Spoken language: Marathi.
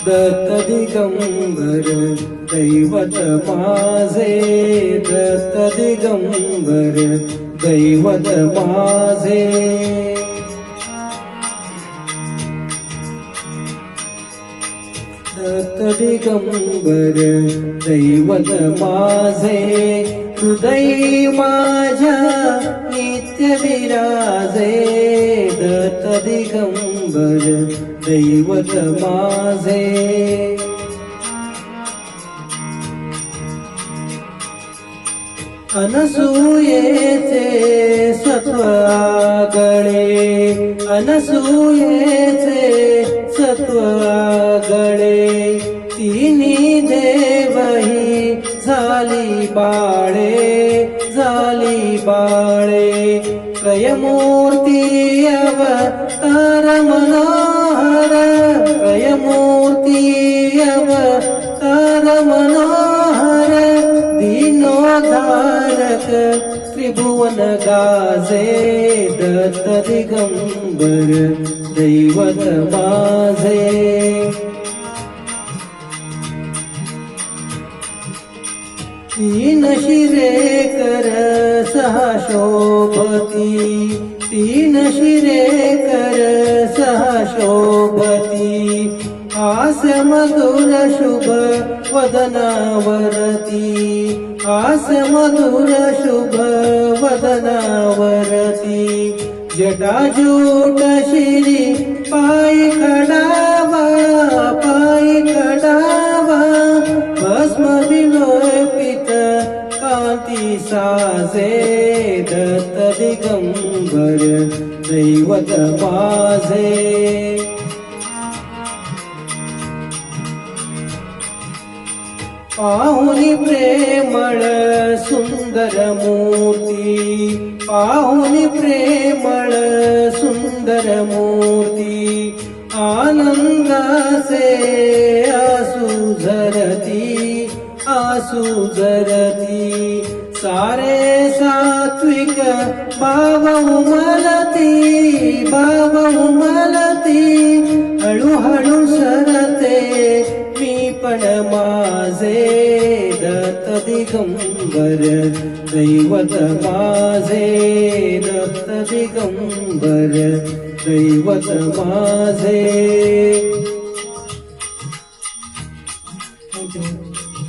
दत्त दिगंबर दैवत माझे, दत्त दिगंबर दैवत माझे. दत्त दिगंबर दैवत माझे, हृदय माझ्या नित्य विराजे. दत्त दिगंबर दैवत माझे. अनसूयेचे सत्व गळे, अनसूयेचे सत्व गळे. तिन्ही देवही झाली बाळे, झाली बाळे. त्रयमूर्ती अवतार मनोहर, त्रयमूर्ती अवतार मनोहर. दीनोद्धारक त्रिभुवन गाजे. दत्त दिगंबर दैवत माझे. तीन शिरे कर सहा शोभती, तीन शिरे कर सहा शोभती. हास्य मधुर शुभ वदनावरती, हास्य मधुर शुभ वदनावरती. जटाजूट शिरी पायी खडावा, पायी खडावा. भस्म विलोपित कांती साजे. दत्त दिगंबर दैवत माझे. पाहुनी प्रेमळ सुंदर मूर्ती, पाहुनी प्रेमळ सुंदर मूर्ती. आनंदाचे आसू झरती, आसू झरती. सारे सात्विक भाव उमलती, भाव उमलती. हळूहळू सरते मी पण माझे. दत्त दिगंबर दैवत माझे, दत्त दिगंबर दैवत माझे.